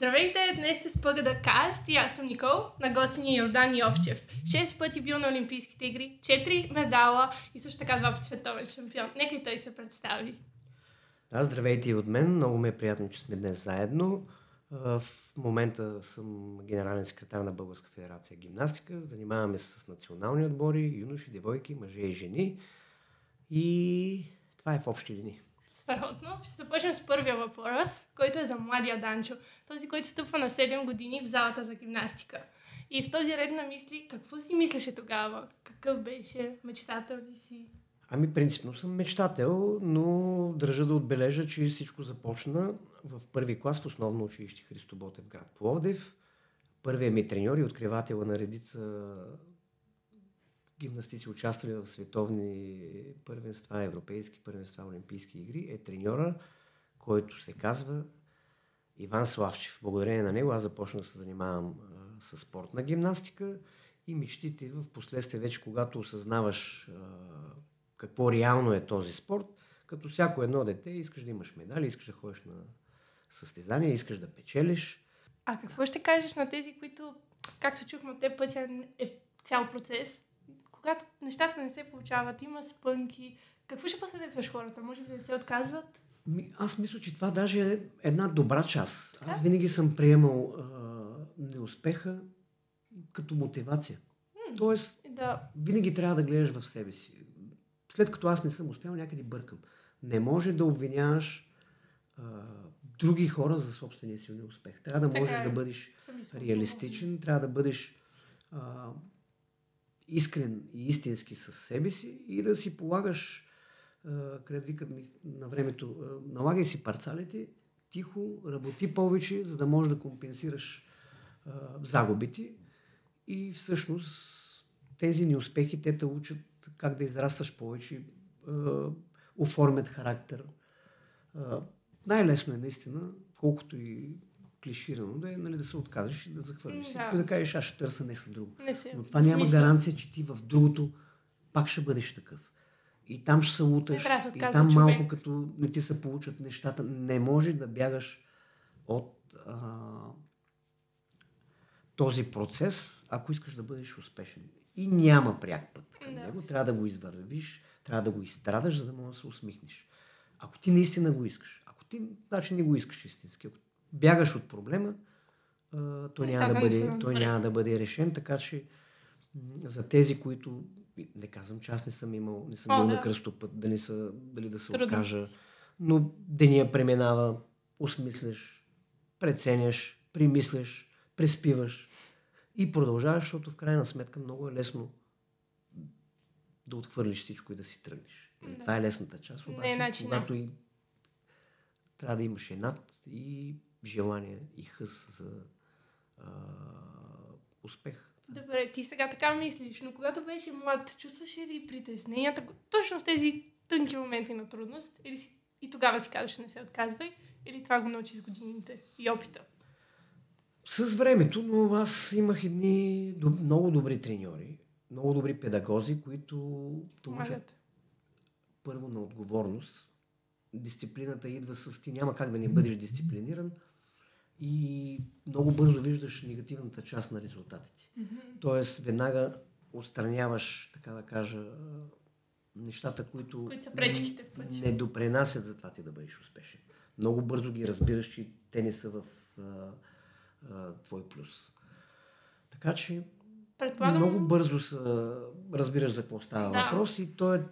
Здравейте, днес сте с ПГД Каст и аз съм Никол, на гости ни е Йордан Йовчев. 6 пъти бил на Олимпийските игри, 4 медала и също така 2 пъти световен шампион. Нека и той се представи. Здравейте и от мен, много ми е приятно, че сме днес заедно. В момента съм генерален секретар на Българска федерация гимнастика. Занимаваме се с национални отбори, юноши, девойки, мъже и жени. И това е в общи линии. Страхотно. Ще започнем с първия въпрос, който е за младия Данчо. Този, който стъпва на 7 години в залата за гимнастика. И в този ред на мисли, какво си мислеше тогава? Какъв беше? Мечтател ли си? Принципно съм мечтател, но държа да отбележа, че всичко започна в първи клас в основно училище Христо Ботев, град Пловдив. Първият ми треньор и откривателя на редица гимнастици, участвали в световни първенства, европейски първенства, олимпийски игри, е треньора, който се казва Иван Славчев. Благодарение на него аз започнах да се занимавам с спортна гимнастика и мечтите в последствие вече, когато осъзнаваш какво реално е този спорт, като всяко едно дете искаш да имаш медали, искаш да ходиш на състезания, искаш да печелиш. А какво ще кажеш на тези, които, както чухме от те, пътя е цял процес? Когато нещата не се получават, има спънки, какво ще посъветваш хората? Може би да се отказват? Аз мисля, че това даже е една добра част. Аз винаги съм приемал неуспеха като мотивация. Тоест, винаги трябва да гледаш в себе си. След като аз не съм успял, някъде бъркам. Не може да обвиняваш други хора за собствения си неуспех. Трябва да можеш да бъдеш реалистичен, трябва да бъдеш искрен и истински със себе си и да си полагаш, където викат ми на времето, налагай си парцалите, тихо, работи повече, за да можеш да компенсираш загубите. И всъщност тези неуспехи, те те учат как да израстваш повече, оформят характер. Най-лесно е наистина, колкото и клиширано да е, нали, да се отказваш и да захвърлиш всичко и да кажеш, аз ще търся нещо друго. Но това няма гаранция, че ти в другото пак ще бъдеш такъв. И там ще се луташ, и там малко като не ти се получат нещата. Не може да бягаш от този процес, ако искаш да бъдеш успешен. И няма пряк път към него. Трябва да го извървиш, трябва да го изстрадаш, за да можеш да се усмихнеш. Ако ти наистина го искаш, ако ти значи не го искаш истински, ако бягаш от проблема, той няма да бъде решен, така че за тези, които не казвам, че аз не съм бил на кръстопът, дали да се откажа, но деня преминава, осмисляш, преценяш, примисляш, преспиваш и продължаваш, защото в крайна сметка много е лесно да отхвърлиш всичко и да си тръгнеш. Това е лесната част, обаче, когато и трябва да имаш над и желание и хъс за успех. Добре, ти сега така мислиш, но когато беше млад, чувстваш ли притесненията точно в тези тънки моменти на трудност? Или и тогава си казваш, не се отказвай? Или това го научи с годините и опита? С времето, но аз имах едни много добри треньори, много добри педагози, които учат първо на отговорност. Дисциплината идва с ти, няма как да не бъдеш дисциплиниран и много бързо виждаш негативната част на резултатите. Тоест, веднага отстраняваш, така да кажа, нещата, които са пречките в пътя. Не допренасят за това ти да бъдеш успешен. Много бързо ги разбираш, че те не са в твой плюс. Така че много бързо разбираш за какво става въпрос и то е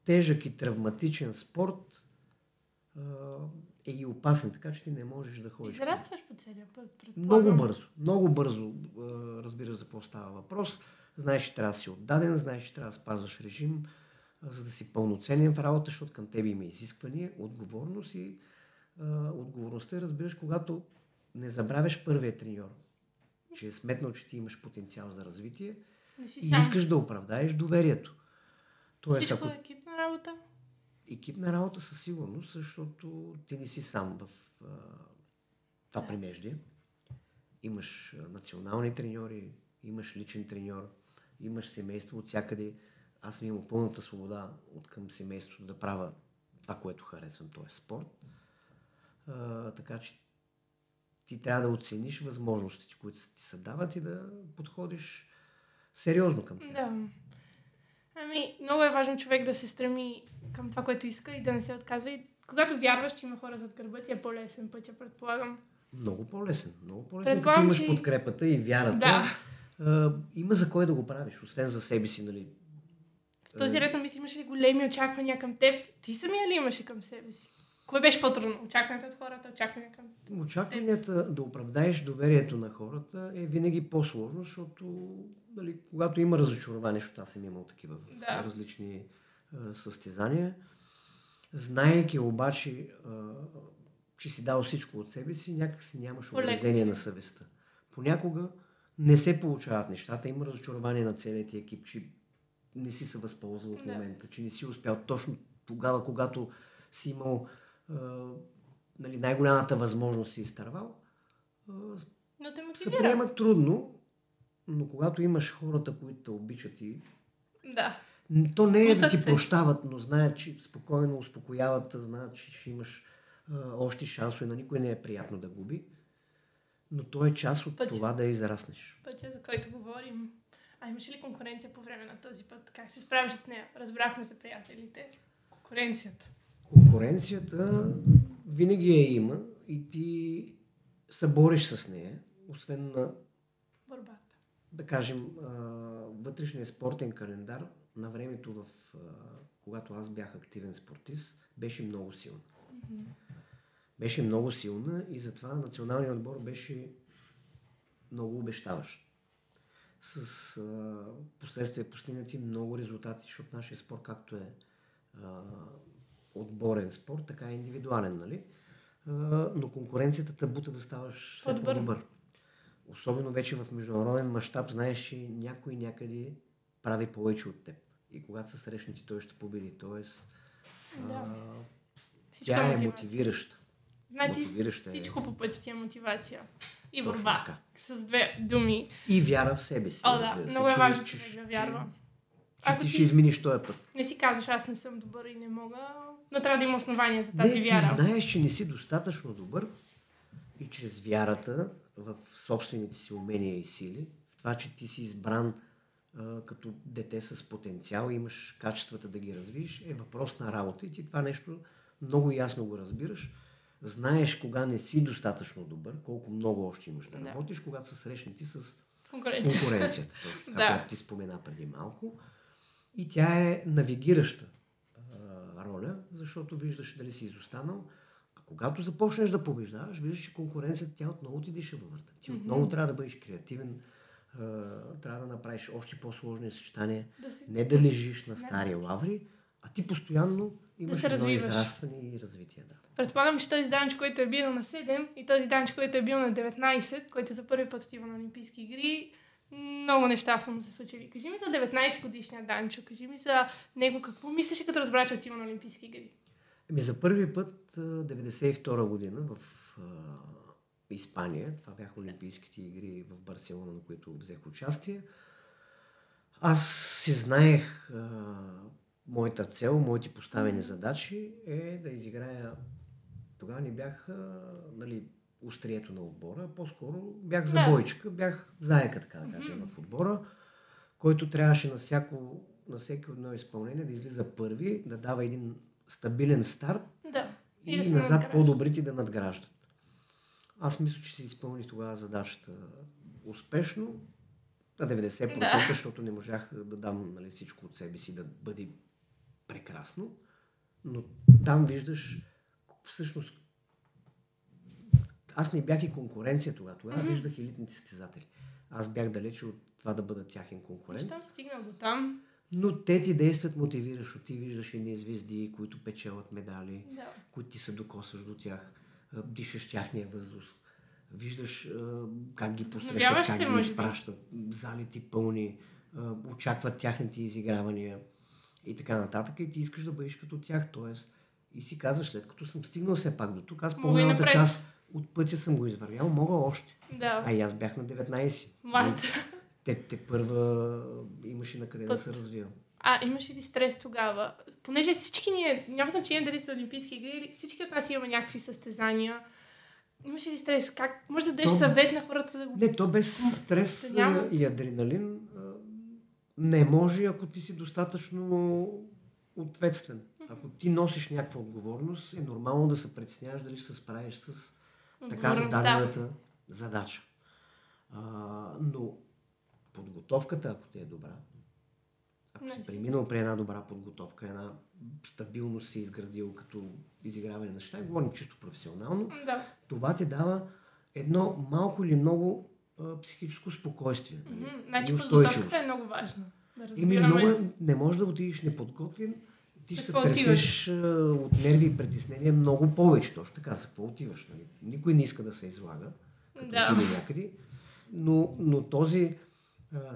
тежък и травматичен спорт е и опасен, така че ти не можеш да ходиш. Израстваш по целия път, Много бързо разбираш за какво става въпрос. Знаеш, че трябва да си отдаден, знаеш, че трябва да спазваш режим, за да си пълноценен в работа, защото към тебе има изисквания, отговорност и отговорността разбираш, когато не забравяш първия треньор, че е сметнал, че ти имаш потенциал за развитие и искаш да оправдаеш доверието. Всичко е екипна работа? Екипна работа със сигурност, защото ти не си сам в това примеждие. Имаш национални треньори, имаш личен треньор, имаш семейство от всякъде. Аз съм имал пълната свобода от към семейството да правя това, което харесвам, т.е. спорт. Така че ти трябва да оцениш възможностите, които ти се дават и да подходиш сериозно към тях. Да. Много е важно човек да се стреми към това, което иска и да не се отказва. И когато вярваш, че има хора зад гърба ти, е по-лесен път, предполагам. Много по-лесен. Като имаш подкрепата и вярата. Да. Има за кой да го правиш, освен за себе си, нали? В този ред на мисли, имаш ли големи очаквания към теб? Ти самия ли имаше към себе си? Кое беше по-трудно? Очакванията от хората, очаквания към теб? Очакванията да оправдаеш доверието на хората е винаги по-сложно, защото нали, когато има разочарование, защото аз съм имал такива различни състезания, знаейки обаче, че си дал всичко от себе си, някак си нямаш угризение на съвестта. Понякога не се получават нещата, има разочарование на целият ти екип, че не си се възползвал от момента, че не си успял точно тогава, когато си имал нали, най-голямата възможност си изтървал. Се приема трудно, но когато имаш хората, които те обичат и то не е да ти прощават, но знаят, че спокойно успокояват, знаят, че ще имаш още шансове, на никой не е приятно да губи, но то е част от това да израснеш. Пътя, за който говорим. Имаше ли конкуренция по време на този път? Как се справиш с нея? Разбрахме за приятелите. Конкуренцията винаги има и ти се бориш с нея, освен на борбата. Да кажем, вътрешния спортен календар на времето, когато аз бях активен спортист, беше много силна. Беше много силна и затова националният отбор беше много обещаващ. С последствие постигнати много резултати, защото нашия спорт, както е отборен спорт, така е индивидуален, нали? Но конкуренцията те бута да ставаш все по-добър. Особено вече в международен мащаб, знаеш, че някой някъде прави повече от теб. И когато се срещнати, той ще победи. Тоест, тя е мотивираща. Значи всичко по пъти ти е мотивация. И борба. С две думи. И вяра в себе си. Много е важно човек да вярва. Че ти ще изминиш този път. Не си казваш, аз не съм добър и не мога, но трябва да има основания за тази вяра. Ти знаеш, че не си достатъчно добър и чрез вярата в собствените си умения и сили, в това, че ти си избран като дете с потенциал и имаш качествата да ги развиеш, е въпрос на работа и ти това нещо много ясно го разбираш. Знаеш кога не си достатъчно добър, колко много още имаш да работиш, когато се срещнати с конкуренцията. Точно така, която ти спомена преди малко. И тя е навигираща роля, защото виждаш дали си изостанал. А когато започнеш да побеждаваш, виждаш, че конкуренцията тя отново ти диша във врата. Ти отново трябва да бъдеш креативен, трябва да направиш още по-сложни съчетания. Не да лежиш на стари лаври, а ти постоянно имаш едно израстване и развитие. Да. Предполагам, че този Данчо, който е бил на 7 и този Данчо, който е бил на 19, който за първи път отива на Олимпийски игри, много неща са му се случили. Кажи ми за 19 годишния Данчо, кажи ми за него, какво мислеше като разбра, че отива на Олимпийски игри? За първи път 92 година в Испания, това бяха Олимпийските игри в Барселона, на които взех участие. Аз си знаех моята цел, моите поставени задачи е да изиграя. Тогава не бях острието на отбора, по-скоро бях забойчика, бях заека, така да кажем, в отбора, който трябваше на всеки едно изпълнение да излиза първи, да дава един стабилен старт и назад по-добрите да надграждат. Аз мисля, че си изпълних тогава задачата успешно, на 90%, защото не можах да дам всичко от себе си да бъде прекрасно, но там виждаш всъщност аз не бях и конкуренция тогава. Тогава виждах елитните състезатели. Аз бях далече от това да бъда тяхен конкурент. Щом стигнал до там. Но те ти действат мотивиращо. Ти виждаш едни звезди, които печелят медали, които ти се докосваш до тях, дишаш тяхния въздух. Виждаш как ги посрещат, как ги изпращат, залити пълни, очакват тяхните изигравания и така нататък. И ти искаш да бъдеш като тях. Тоест, и си казваш, след като съм стигнал все пак до тук, аз по-голямата част от пътя съм го извървял, мога още. А и аз бях на 19. Млад. Те първа имаше на къде да се развивам. Имаше ли стрес тогава? Понеже всички ние, няма значение дали са Олимпийски игри, или всички от нас имаме някакви състезания. Имаш ли стрес? Как може да дадеш съвет на хората да го... Не, то без стрес и адреналин не може, ако ти си достатъчно ответствен. Ако ти носиш някаква отговорност, е нормално да се притесняваш дали ще се справиш с така зададената задача. Но подготовката, ако ти е добра, ако си преминал при една добра подготовка, една стабилност си изградил като изиграване на неща, говорим чисто професионално, това ти дава едно малко или много психическо спокойствие. Значи подготовката е много важна. Да не можеш да отидеш неподготвен, ти ще се тресеш от нерви и притеснения много повече. Точно така, за какво отиваш? Нали? Никой не иска да се излага, като отиде някъде, но този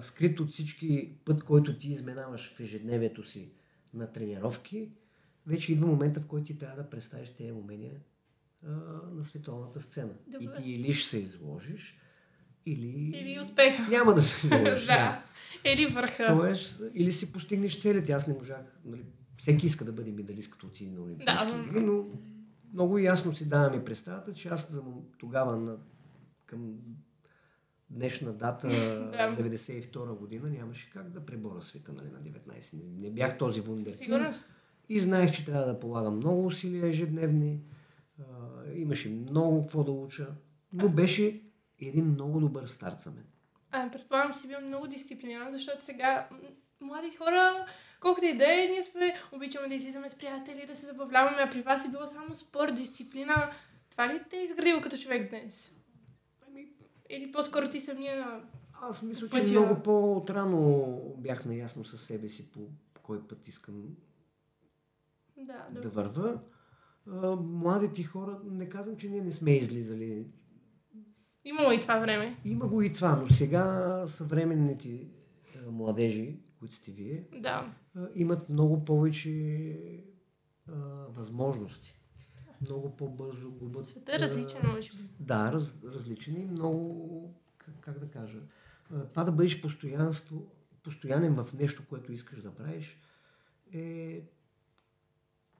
скрит от всички път, който ти изминаваш в ежедневието си на тренировки, вече идва момента, в който ти трябва да представиш тези умения на световната сцена. Добре. И ти или ще се изложиш, или успеха. Няма да се изложиш. Да. Или върха. Тоест, или си постигнеш целите. Аз не можах. Нали, всеки иска да бъде медалист, като отиде на олимпийски игри, но много ясно си давам и представата, че аз тогава към днешна дата, 92 година, нямаше как да преборя света, нали, на 19. Не бях този вундеркинд. И знаех, че трябва да полагам много усилия ежедневни. Имаше много какво да уча. Но беше един много добър старт за мен. Предполагам, си бил много дисциплиниран, защото сега млади хора, колкото и да е, ние обичаме да излизаме с приятели, да се забавляваме, а при вас е било само спорт, дисциплина. Това ли те е изградило като човек днес? Или по-скоро ти самия... Аз мисля, че много по-отрано бях наясно със себе си по кой път искам да върва. Младите хора, не казвам, че ние не сме излизали. Имало и това време. Има го и това, но сега съвременните младежи, които сте вие, имат много повече възможности. Много по-бързо губят... Светът е различен, може би. Да, различен и много, как да кажа, това да бъдеш постоянен в нещо, което искаш да правиш, е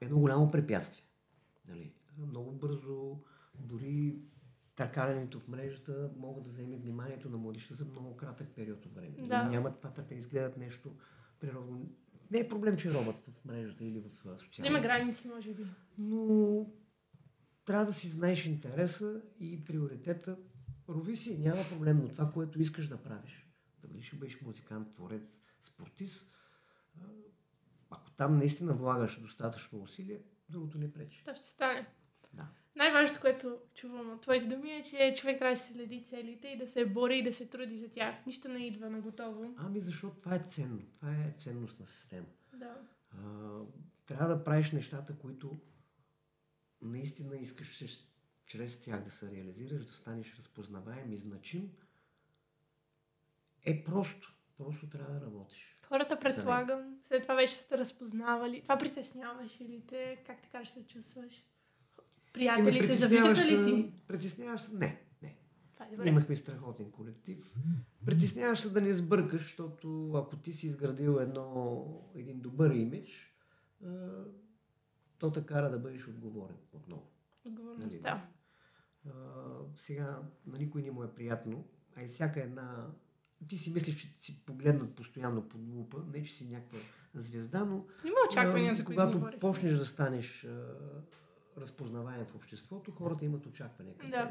едно голямо препятствие. Нали? Много бързо, дори търкалянето в мрежата могат да вземе вниманието на младежта за много кратък период от време. Да. Нямат това търпение, изгледат нещо природно. Не е проблем, че робът в мрежата или в социалната. Има граници, може би. Но трябва да си знаеш интереса и приоритета. Рови си, няма проблем, но това, което искаш да правиш. Дали ще бъдеш музикант, творец, спортист, ако там наистина влагаш достатъчно усилие, другото не пречи. То ще стане. Да. Най-важното, което чувам от твоите думи е, че човек трябва да си следи целите и да се бори и да се труди за тях. Нищо не идва на готово. Защото това е ценно. Това е ценностна система. Да. Трябва да правиш нещата, които наистина искаш чрез тях да се реализираш, да станеш разпознаваем и значим. Просто. Просто трябва да работиш. Хората, предполагам, след това вече сте разпознавали. Това притесняваш или те, как така ще се чувстваш? Приятелите, завиждаха ли ти? Притесняваш се? Не. Имахме страхотен колектив. Притесняваш се да не сбъркаш, защото ако ти си изградил един добър имидж, то те кара да бъдеш отговорен отново. Отговорността. Сега на никой не му е приятно, а и всяка една... Ти си мислиш, че си погледнат постоянно под лупа, не че си някаква звезда, но... Има очаквания, за които когато почнеш да станеш разпознаваем в обществото, хората имат очаквания към теб.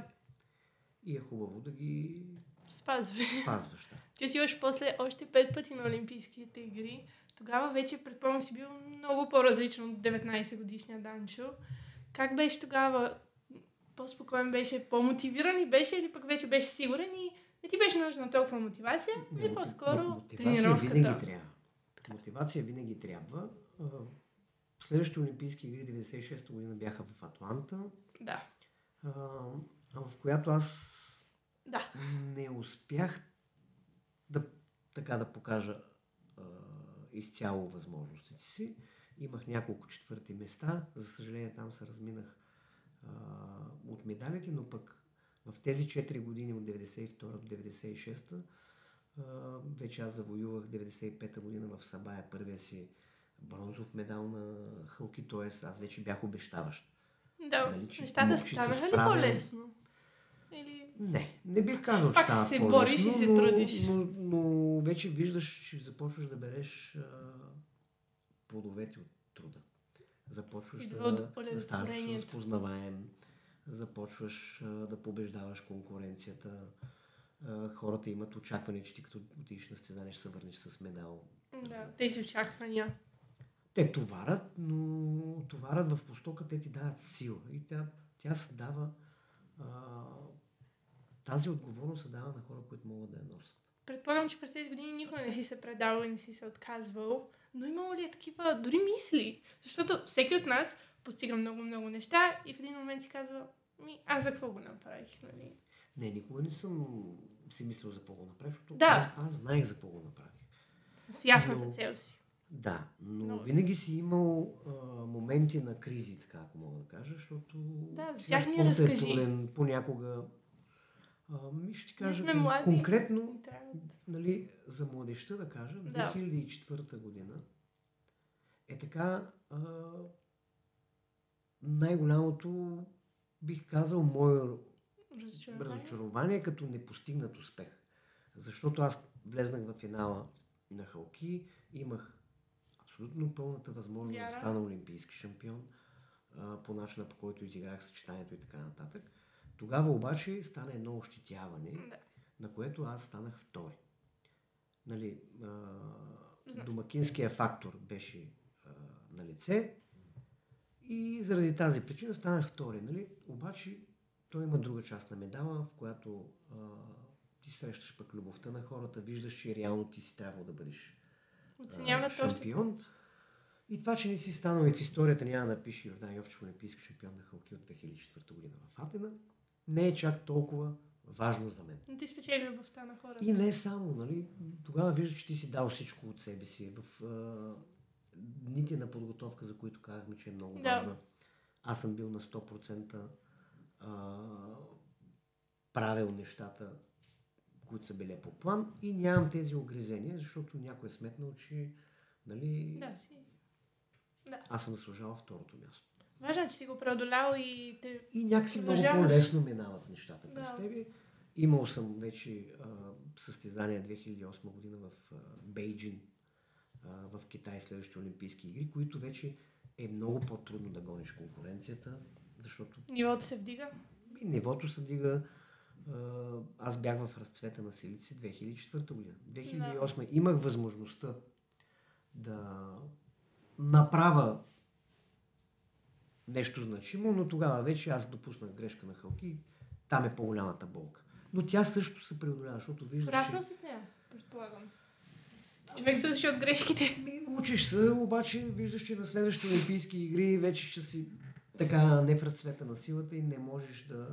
И е хубаво да ги спазваш. Да. Ти си имаш после още 5 пъти на Олимпийските игри. Тогава вече, предполагам, си бил много по-различен от 19 годишния Данчо. Как беше тогава? По-спокоен беше, по-мотивиран и беше или пък вече беше сигурен и не ти беше нужна толкова мотивация? Или по-скоро тренировката? Мотивация винаги трябва. Следващите Олимпийски игри 96-та година бяха в Атланта. Да. В която аз не успях да покажа изцяло възможностите си. Имах няколко четвърти места. За съжаление там се разминах от медалите, но пък в тези 4 години от 92 до 96-та вече аз завоювах 95-та година в Сабая първия си бронзов медал на хълки, т.е. аз вече бях обещаващ. Да, нещата станаха ли по-лесно? Или... Не бих казал, че Пак става се по-лесно, бориш и се трудиш. но вече виждаш, че започваш да береш плодовете от труда. Започваш да ставаш разпознаваем, започваш да побеждаваш конкуренцията. Хората имат очакване, че ти като отидеш на състезание ще се върнеш с медал. Да, тези очаквания. Те товарят, но товарят в постока, те ти дават сила. И тя се дава... тази отговорност се дава на хора, които могат да я носят. Предполагам, че през тези години никога не си се предавал и не си се отказвал, но имало ли е такива дори мисли? Защото всеки от нас постига много неща и в един момент си казва, аз за какво го направих, нали? Не, никога не съм си мислил за какво го направих, защото да. аз знаех за какво го направих. С ясната цел си. Да, но винаги си имал моменти на кризи, така ако мога да кажа, защото за тях ни разкажи. Понякога ще ти кажа млади, конкретно нали, за младежта да кажа, 2004 година е така най-голямото, бих казал, мое разочарование като непостигнат успех. Защото аз влезнах в финала на Халки, имах абсолютно пълната възможност да стана олимпийски шампион по начина, по който изиграх съчетанието и така нататък. Тогава обаче стана едно ощетяване, на което аз станах втори. Нали, домакинския фактор беше на лице и заради тази причина станах втори. Нали? Обаче той има друга част на медала, в която ти срещаш пък любовта на хората, виждаш, че реално ти си трябвало да бъдеш шампион. И това, че не си станал и в историята няма да пише Йордан Йовчев олимпийски шампион на Халки от 2004 година в Атина, не е чак толкова важно за мен. Но ти спечели любовта на хората. И не само, нали? Тогава виждаш, че ти си дал всичко от себе си. В дните на подготовка, за които казахме, че е много важна. Аз съм бил на 100% правил нещата, които са били по план и нямам тези огризения, защото някой е сметнал, че нали, аз съм заслужавал второто място. Важно, че си го преодолял и те и някакси много по-лесно минават нещата през тебе. Имал съм вече състезания 2008 година в Бейджин, в Китай, следващите олимпийски игри, които вече е много по-трудно да гониш конкуренцията, защото... Нивото се вдига? Нивото се вдига. Аз бях в разцвета на силите си 2004 година. 2008 имах възможността да направя нещо значимо, но тогава вече аз допуснах грешка на Халки. Там е по-голямата болка. Но тя също се преодолява, защото виждаш... Пораснал с нея, предполагам. Човек се учи от грешките. Учиш се, обаче виждаш, че на следващите олимпийски игри вече ще си така не в разцвета на силата и не можеш да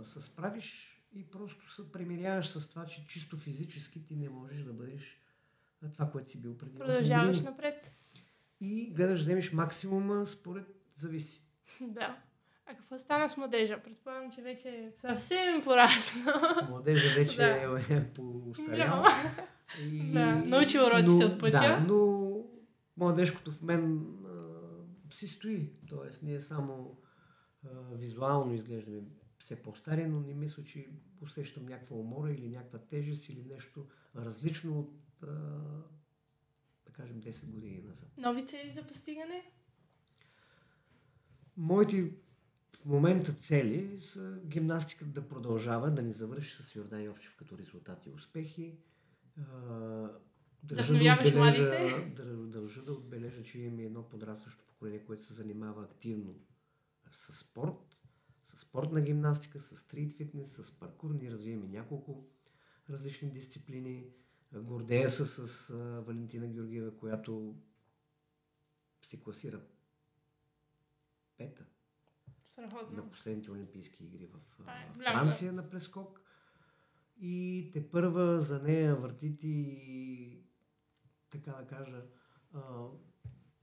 се справиш и просто се примиряваш с това, че чисто физически ти не можеш да бъдеш това, което си бил преди. Продължаваш напред. И гледаш да вземеш максимума според зависи. Да. А какво стана с младежа? Предполагам, че вече е съвсем пораснал. Младежа вече е по-устарял. Научи уроците от пътя. Да, но младежкото в мен си стои. Тоест, ние само визуално изглеждаме все по-стари, но не мисля, че усещам някаква умора или някаква тежест или нещо различно от, да кажем, 10 години назад. Нови цели за постигане? Моите в момента цели са гимнастиката да продължава, да не завърши с Йордан Йовчев като резултати и успехи. Държа да отбележа, че имаме едно подрастващо поколение, което се занимава активно с спорт, с спортна гимнастика, с стрит фитнес, с паркур. Ние развиваме няколко различни дисциплини. Гордея се с Валентина Георгиева, която се класира пета на последните олимпийски игри в Франция на прескок. И тепърва за нея въртите и така да кажа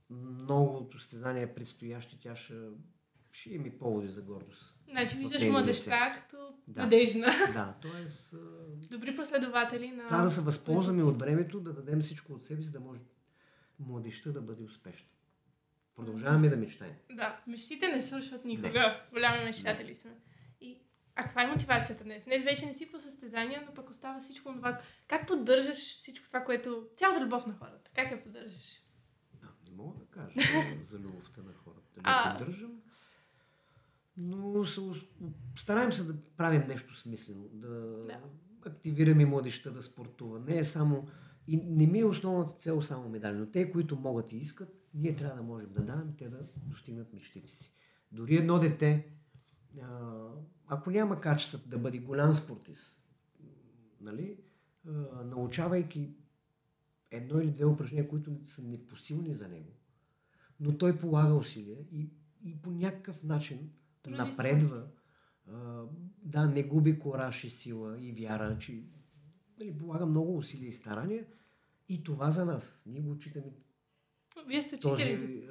много състезания предстоящи. Тя ще има и поводи за гордост. Значи виждаш младежта като надежна. Да, т.е. добри последователи на... Трябва да се възползваме от времето, да дадем всичко от себе си, да може младежта да бъде успешна. Продължаваме да мечтаем. Да, мечтите не свършват никога. Голями мечтатели сме. И А каква е мотивацията днес? Днес беше не си по състезания, но пък остава всичко това. Как поддържаш всичко това, което... Цялата любов на хората? Как я поддържаш? Не мога да кажа за любовта на хората. Да я поддържам. Но стараем се да правим нещо смислено. Да активираме младежта да спортува. Не е само... И не ми е основната цел само медали, но те, които могат и искат, ние трябва да можем да дадем те да достигнат мечтите си. Дори едно дете, ако няма качеството да бъде голям спортист, нали, научавайки едно или две упражнения, които са непосилни за него, но той полага усилия и по някакъв начин напредва, не губи кораж и сила и вяра, че полага много усилия и старания и това за нас. Ние го отчитаме. Вие сте този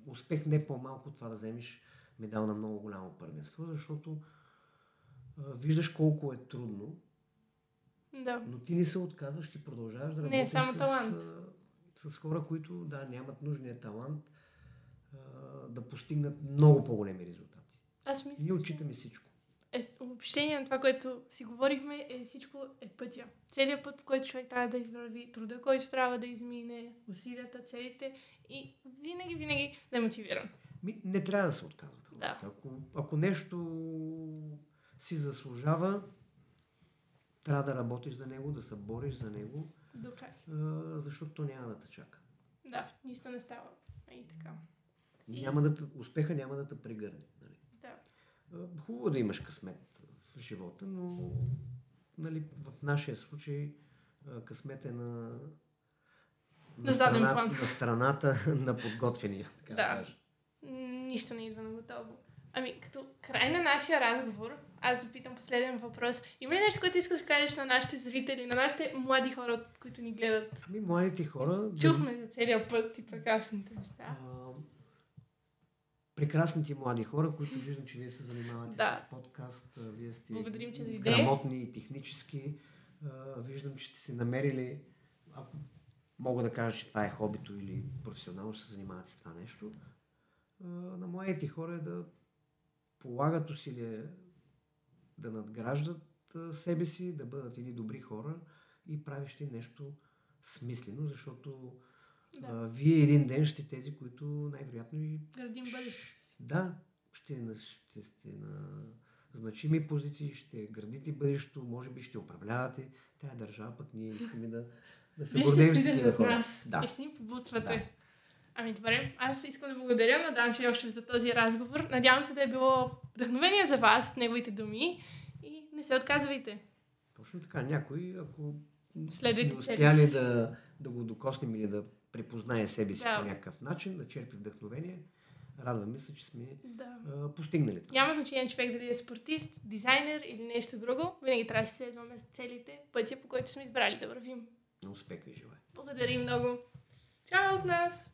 успех не по-малко това да вземеш медал на много голямо първенство, защото виждаш колко е трудно, но ти не се отказваш, ти продължаваш да работиш с хора, които нямат нужния талант да постигнат много по-големи резултати. Аз мисля, ние отчитаме всичко. Обобщение на това, което си говорихме, всичко е пътя. Целият път, по който човек трябва да извърви, труда, който трябва да измине, усилията, целите и винаги да е мотивиран. Не трябва да се отказват. Да. Ако нещо си заслужава, трябва да работиш за него, да се бориш за него, защото то няма да те чака. Да, нищо не става. И така. Успеха няма да те прегърне. Нали? Да. Хубаво да имаш късмет в живота, но нали, в нашия случай късмет е на страната на подготвения. Така да кажа. Нищо не идва на готово. Като край на нашия разговор, аз запитам последен въпрос. Има ли нещо, което искаш да кажеш на нашите зрители, на нашите млади хора, които ни гледат? Младите хора... Чухме за целия път и прекрасните неща. Прекрасните млади хора, които виждам, че вие се занимавате с подкаст. Вие сте грамотни и технически. Виждам, че сте се намерили, ако мога да кажа, че това е хобито или професионално ще се занимавате с това нещо, на младите хора е да полагат усилия да надграждат себе си, да бъдат едни добри хора и правещи нещо смислено, защото вие един ден ще тези, които най-вероятно и... Градим бъдещето си. Да, ще сте на значими позиции, ще градите бъдещето, може би ще управлявате тая държава, пък ние искаме да се гордеем с такива хора. И ще ни побутвате. Добре, аз искам да благодаря на Данчо Йовчев за този разговор. Надявам се да е било вдъхновение за вас, неговите думи и не се отказвайте. Точно така, някой, ако сме успяли да го докоснем или да препознае себе си по някакъв начин, да черпи вдъхновение, радваме се, че сме постигнали това. Няма значение човек дали е спортист, дизайнер или нещо друго. Винаги трябва да си следваме целите, пътя, по който сме избрали да вървим. На успех ви желая. Благодарим много. Чао от нас!